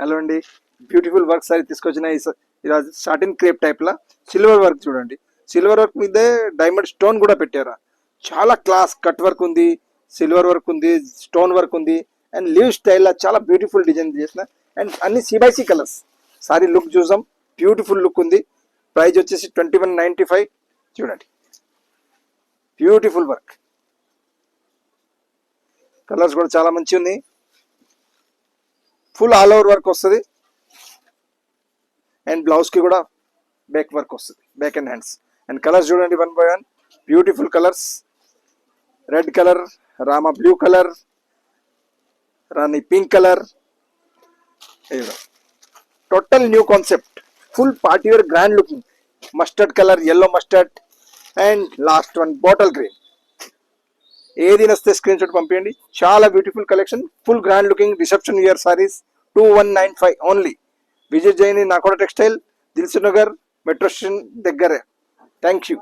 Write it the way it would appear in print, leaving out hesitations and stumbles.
Hello అండి, beautiful work sorry తీసుకొచ్చిన ఇది సాటిన్ క్రేప్ టైప్ లా సిల్వర్ వర్క్ చూడండి. సిల్వర్ వర్క్ మీదే డైమండ్ స్టోన్ కూడా పెట్టారా. చాలా క్లాస్ కట్ వర్క్ ఉంది, సిల్వర్ వర్క్ ఉంది, స్టోన్ వర్క్ ఉంది అండ్ లీవ్ స్టైల్ చాలా బ్యూటిఫుల్ డిజైన్ చేసిన అండ్ అన్ని సి కలర్స్. సారీ లుక్ చూసాం, బ్యూటిఫుల్ లుక్ ఉంది. ప్రైస్ వచ్చేసి 2195. చూడండి బ్యూటిఫుల్ వర్క్, కలర్స్ కూడా చాలా మంచి ఉంది. ఫుల్ ఆల్ ఓవర్ వర్క్ వస్తుంది అండ్ బ్లౌజ్ కి కూడా బ్యాక్ వర్క్ వస్తుంది, back and hands. And colours చూడండి, 1 by 1 beautiful colours. Red colour, Rama blue colour, Rani pink colour. Total new concept, full party wear grand looking. Mustard colour, yellow mustard and last one bottle green. ఏది నస్తే screen shot పంపించండి. చాలా beautiful collection, full grand looking reception wear saris. 2195 only. Visit చేయండి నాకోడ textile, Dilsukh Nagar metro station దగ్గరే. Thank you.